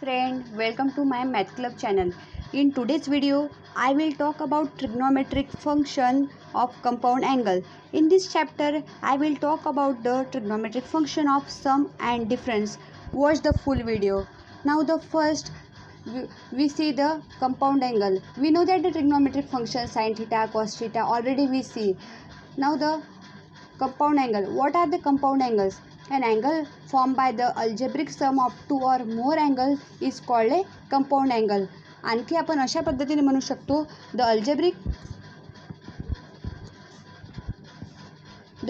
friend, welcome to my Math Club channel. In today's video, I will talk about trigonometric function of compound angle. In this chapter, I will talk about the trigonometric function of sum and difference. Watch the full video. Now the first we see the compound angle. We know that the trigonometric function sin theta, cos theta already we see. Now the compound angle. What are the compound angles? An angle formed by the algebraic sum of two or more angles is called a compound angle. आणखी आपण अशा पद्धतीने म्हणू शकतो the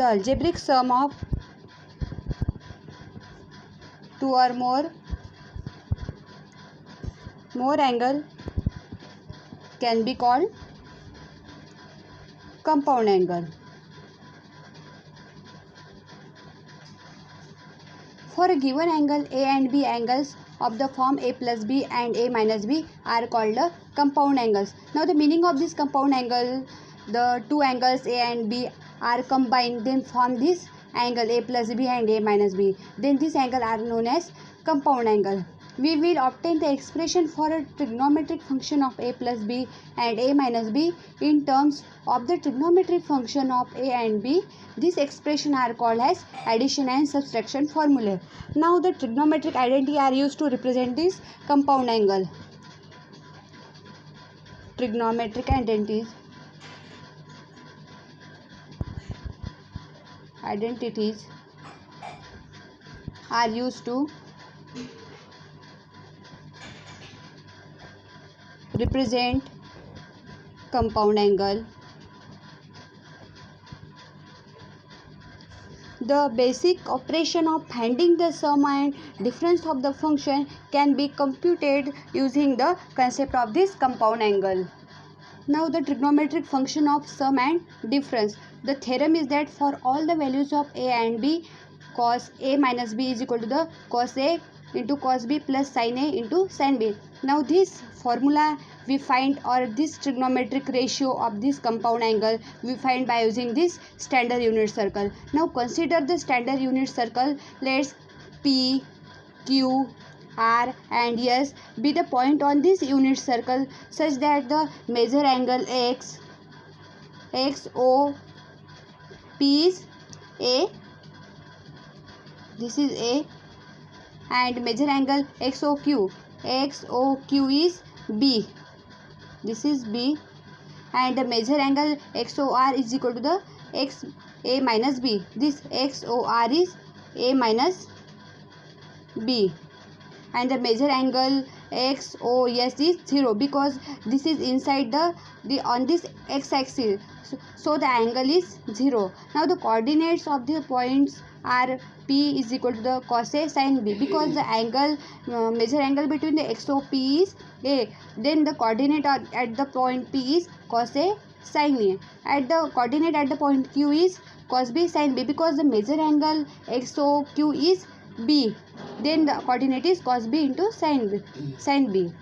algebraic sum of two or more angle can be called compound angle. For a given angle, A and B angles of the form A plus B and A minus B are called the compound angles. Now the meaning of this compound angle, the two angles A and B are combined, then form this angle A plus B and A minus B. Then this angle are known as compound angle. We will obtain the expression for a trigonometric function of A plus B and A minus B in terms of the trigonometric function of A and B. This expression are called as addition and subtraction formulae. Now the trigonometric identity are used to represent this compound angle. Trigonometric identities are used to represent compound angle. The basic operation of finding the sum and difference of the function can be computed using the concept of this compound angle. Now the trigonometric function of sum and difference. The theorem is that for all the values of A and B, cos A minus B is equal to the cos A into cos B plus sin A into sin B. Now this formula we find, or this trigonometric ratio of this compound angle we find by using this standard unit circle. Now consider the standard unit circle. Let's P, Q, R and S be the point on this unit circle such that the major angle XOP is A. This is A. And major angle XOQ is B. This is B. And the major angle XOR is equal to the A minus B. This XOR is A minus B. And the major angle XOS is 0 because this is inside the on this x-axis. So the angle is 0. Now the coordinates of the points are P is equal to the cos A sin B because the angle major angle between the XOP is A. Then the coordinate at the point P is cos A sin A. At the coordinate at the point Q is cos B sin B because the major angle XOQ is B. Then the coordinate is cos B into sin B.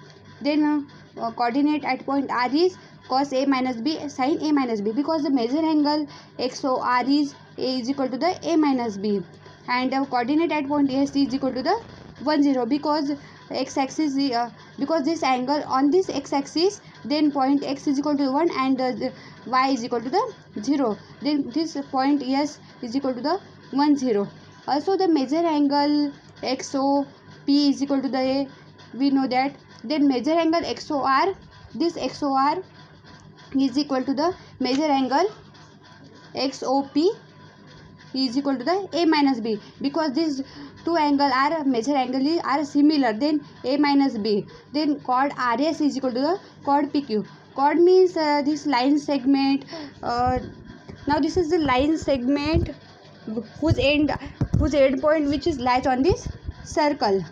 Then coordinate at point R is cos A minus B sin A minus B because the major angle XOR is A is equal to the A minus B. And the coordinate at point S is equal to the 1 0 because x-axis because this angle on this x-axis, then point X is equal to 1 and Y is equal to the 0. Then this point S is equal to the 1 0. Also the major angle XOP is equal to the A. We know that. Then major angle XOR, this XOR is equal to the major angle XOP is equal to the A minus B because these two angle are major angle are similar. Then A minus B. Then chord RS is equal to the chord PQ. Chord means this line segment. Now this is the line segment whose end point which is lies on this circle.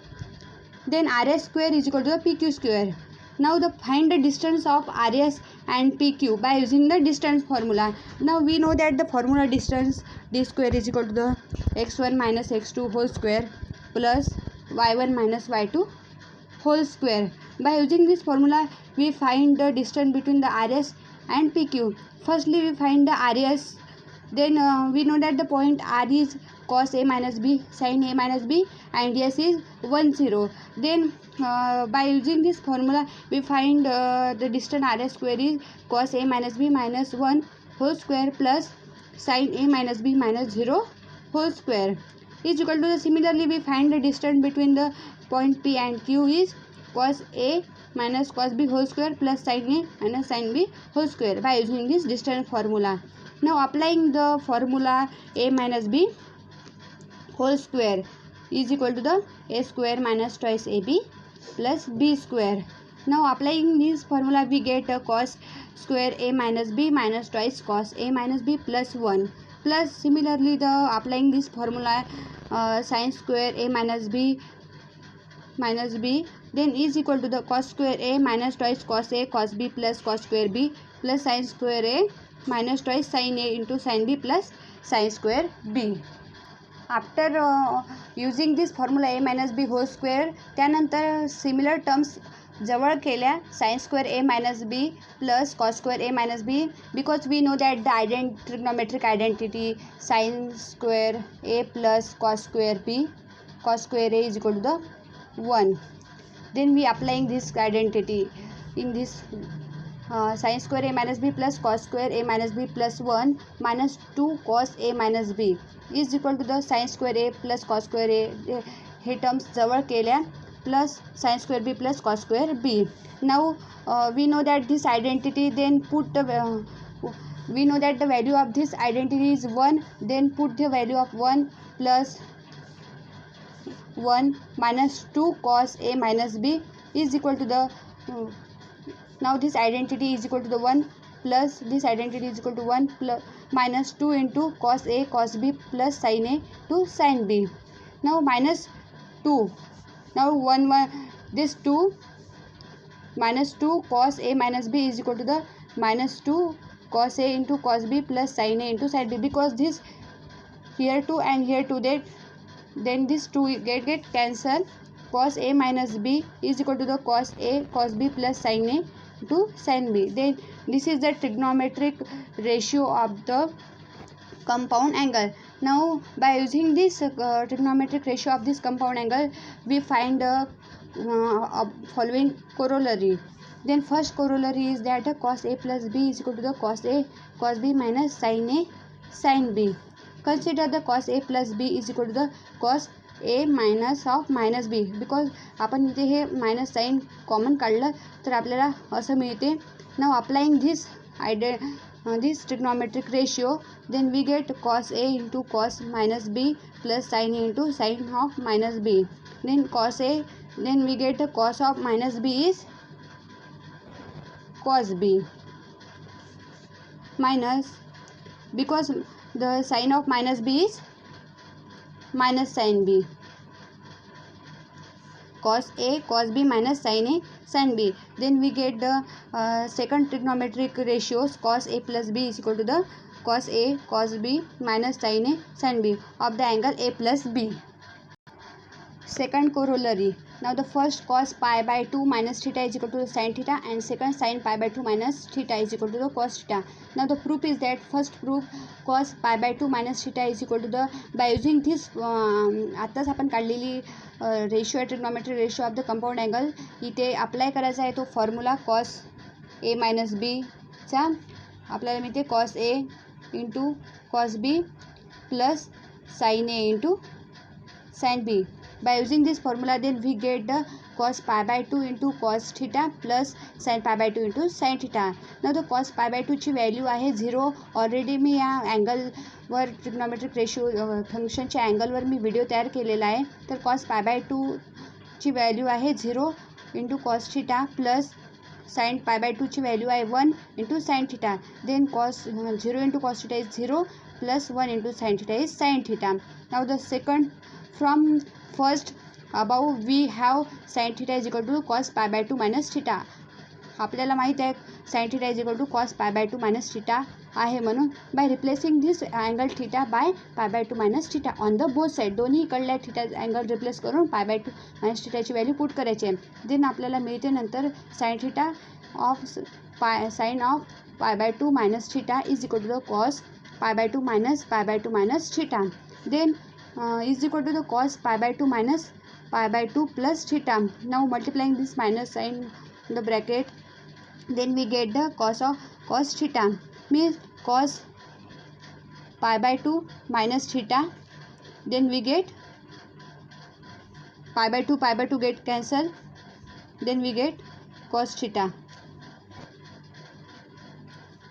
Then RS square is equal to the PQ square. Now find the distance of RS and PQ by using the distance formula. Now we know that the formula distance d square is equal to the x1 minus x2 whole square plus y1 minus y2 whole square. By using this formula we find the distance between the RS and PQ. Firstly we find the RS. Then we know that the point R is cos A minus B sin A minus B and S is 1 0. Then by using this formula we find the distance r square is cos a minus b minus 1 whole square plus sin a minus b minus 0 whole square is equal to the, similarly we find the distance between the point P and Q is cos a minus cos b whole square plus sin a minus sin b whole square by using this distance formula. Now applying the formula a minus b whole square is equal to the a square minus twice ab plus b square. Now applying this formula we get a cos square a minus b minus twice cos a minus b plus 1 plus similarly the applying this formula sin square a minus b then is equal to the cos square a minus twice cos a cos b plus cos square b plus sin square a minus twice sin a into sin b plus sin square b. After using this formula A minus B whole square त्यानंतर similar terms जवळ केल्या sine square A minus B plus cos square A minus B because we know that the trigonometric identity sine square A plus cos square A is equal to the 1. Then we applying this identity in this sin square a minus b plus cos square a minus b plus 1 minus 2 cos a minus b is equal to the sin square a plus cos square a हे terms जवळ केल्या plus sin square b plus cos square b. Now we know that this identity, then put the we know that the value of this identity is 1, then put the value of 1 plus 1 minus 2 cos a minus b is equal to the now this identity is equal to the 1 plus this identity is equal to 1 plus minus 2 into cos a cos b plus sin a to sin b. Now minus 2, now 1 this 2 minus 2 cos a minus b is equal to the minus 2 cos a into cos b plus sin a into sin b, because this here 2 and here 2 then this 2 get cancel. Cos a minus b is equal to the cos a cos b plus sin a to sin b. Then this is the trigonometric ratio of the compound angle. Now by using this trigonometric ratio of this compound angle we find following corollary. Then first corollary is that cos a plus b is equal to the cos a cos b minus sin a sin b. Consider the cos a plus b is equal to the cos a minus of minus B, because आपण इथे हे minus sign common काढलं तर आपल्याला असं मिळते. Now applying this trigonometric ratio then we get cos A into cos minus B plus sine A into sine of minus B. Then cos A then we get cos of minus B is cos B minus, because the sine of minus B is minus sin b, cos a cos b minus sin a sin b. Then we get the second trigonometric ratios cos a plus b is equal to the cos a cos b minus sin a sin b of the angle a plus b. Second corollary. Now the first cos pi by 2 minus theta is equal to the sin theta and second sin pi by 2 minus theta is equal to the cos theta. Now the proof is that first proof cos pi by 2 minus theta is equal to the, by using this आत्ताच आपण काढलेली ratio आहे trigonometric ratio of the compound angle इथे apply करायचा आहे तो formula cos A minus बीचा आपल्याला मिळते cos A into cos B plus sine A into sine B. By using this formula then we get the cos pi by 2 into cos theta plus sin pi by 2 into sin theta. Now the cos pi by 2 ची value आहे 0. Already मी या अँगलवर trigonometric ratio फंक्शनच्या अँगलवर मी video तयार केलेला आहे. तर cos pi by 2 ची value आहे 0 into cos theta plus sin pi by 2 ची व्हॅल्यू आहे 1 into sin theta. Then cos 0 into cos theta is 0 plus 1 into sin theta is sin theta. Now the second from first above we have sin theta is equal to cos pi by 2 minus theta. आपल्याला माहीत आहे sin theta is equal to cos pi by 2 minus theta आहे म्हणून by replacing this angle theta by pi by 2 minus theta on the both side दोन्ही इकडल्या theta angle replace करून pi by 2 minus theta ची value put करायची आहे. Then आपल्याला मिळते नंतर sin theta of sin of pi by 2 minus theta is equal to the cos pi by 2 minus theta. Then is equal to the cos pi by 2 minus pi by 2 plus theta. Now multiplying this minus sign in the bracket, then we get the cos theta, means cos pi by 2 minus theta, then we get pi by 2 get cancelled, then we get cos theta.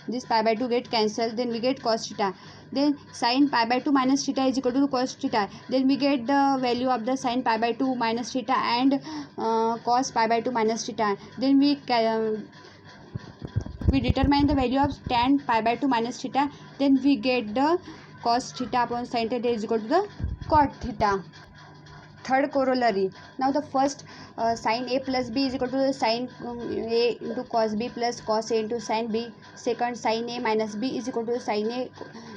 This pi by 2 get cancelled, then we get cos theta. Then sin pi by 2 minus theta is equal to cos theta. Then we get the value of the sin pi by 2 minus theta and cos pi by 2 minus theta. Then we determine the value of tan pi by 2 minus theta. Then we get the cos theta upon sin theta is equal to the cot theta. Third corollary. Now the first sin a plus b is equal to the sin a into cos b plus cos a into sin b. Second, sin a minus b is equal to sin a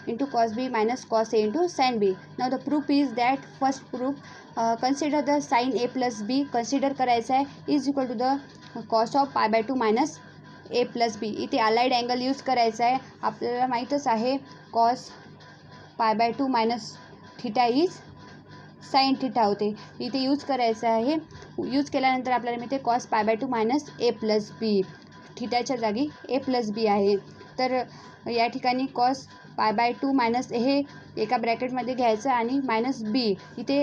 into cos b minus cos a into sin b. Now the proof is that, first proof, consider the sin a plus b, consider करायचा आहे, is equal to the cos of pi by 2 minus a plus b. इथे allied angle use करायचा आहे. आपल्याला माहीतच आहे cos pi by 2 minus theta is sine theta होते. इथे यूज करायचं आहे. यूज केल्यानंतर आपल्याला मिळते cos pi by 2 minus A plus B. थीटाच्या जागी ए प्लस बी आहे. तर या ठिकाणी कॉस पाय बाय 2 मायनस हे एका ब्रॅकेटमध्ये घ्यायचं आणि मायनस बी. इथे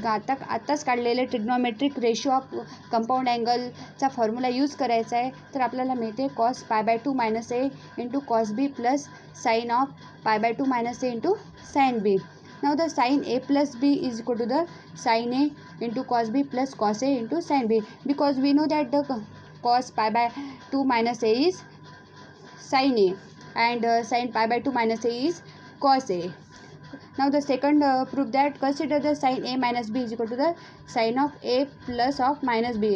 आत्ताच काढलेले ट्रिग्नोमेट्रिक रेशो ऑफ कंपाऊंड अँगलचा फॉर्म्युला यूज करायचा आहे. तर आपल्याला मिळते cos pi by 2 minus A into cos B plus sign of pi by 2 minus A into sine B. Now the sin a plus b is equal to the sin a into cos b plus cos a into sin b, because we know that the cos pi by 2 minus a is sin a and sin pi by 2 minus a is cos a. Now the second proof that, consider the sin a minus b is equal to the sin of a plus of minus b.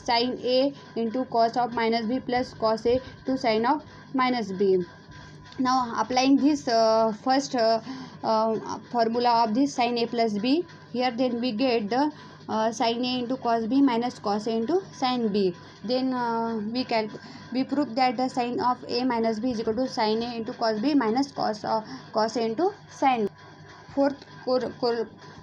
Sin a into cos of minus b plus cos a to sin of minus b. Now applying this first formula of this sin a plus b here, then we get the sin a into cos b minus cos a into sin b. Then we prove that the sin of a minus b is equal to sin a into cos b minus cos a into sin. Fourth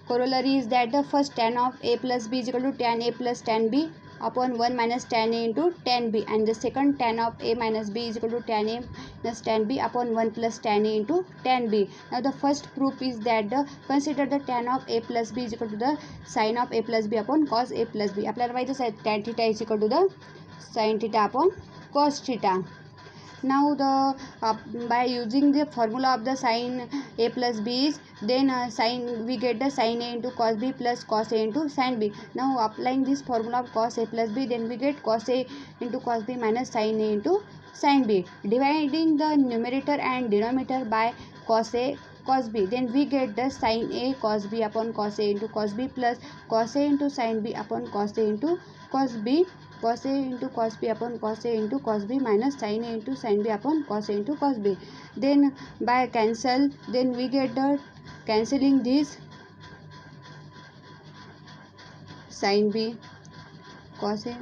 corollary is that the first tan of a plus b is equal to tan a plus tan b upon 1 minus tan a into tan b, and the second tan of a minus b is equal to tan a minus tan b upon 1 plus tan a into tan b. Now the first proof is that the, consider the tan of a plus b is equal to the sin of a plus b upon cos a plus b. आपल्याला माहितीच आहे tan theta is equal to the sin theta upon cos theta. Now the by using the formula of the sin a plus b is, then we get the sin a into cos b plus cos a into sin b. Now applying this formula of cos a plus b, then we get cos a into cos b minus sin a into sin b. Dividing the numerator and denominator by cos a cos b, then we get the sin a cos b upon cos a into cos b plus cos a into sin b upon cos a into cos b, cos a into cos b upon cos a into cos b minus sin a into sin b upon cos a into cos b. Then by cancel, then we get the cancelling this sin b cos a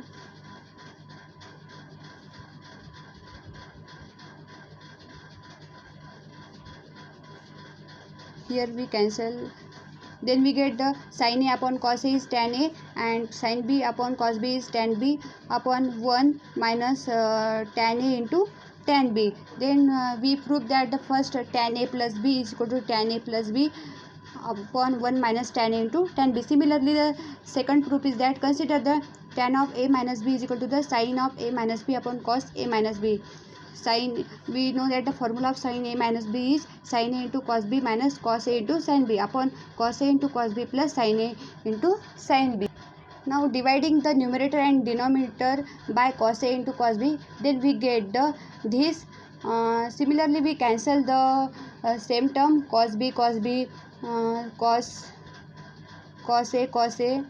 here we cancel. Then we get the sin a upon cos a is tan a and sin b upon cos b is tan b upon 1 minus tan a into tan b. Then we prove that the first tan a plus b is equal to tan a plus b upon 1 minus tan a into tan b. Similarly, the second proof is that, consider the tan of a minus b is equal to the sin of a minus b upon cos a minus b. Sin, we know that the formula of sin a minus b is sin a into cos b minus cos a into sin b upon cos a into cos b plus sin a into sin b. Now dividing the numerator and denominator by cos a into cos b, then we get the this. Similarly, we cancel the same term cos b cos a,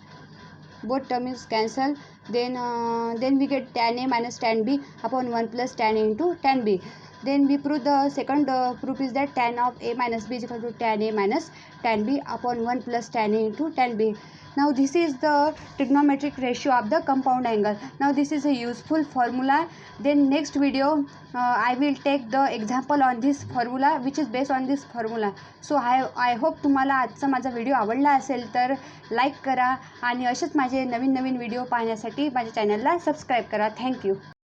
both term is cancelled. Then we get tan a minus tan b upon 1 plus tan a into tan b. Then we prove the second proof is that tan of a minus b is equal to tan a minus tan b upon 1 plus tan a into tan b. Now this is the trigonometric ratio of the compound angle. Now this is a useful formula. Then next video I will take the example on this formula which is based on this formula. So I hope तुम्हाला आजचा माझा video आवडला असेल तर like करा आणि असेच माझे नवीन नवीन व्हिडिओ पाहण्यासाठी माझ्या चॅनलला सबस्क्राईब करा. थँक्यू.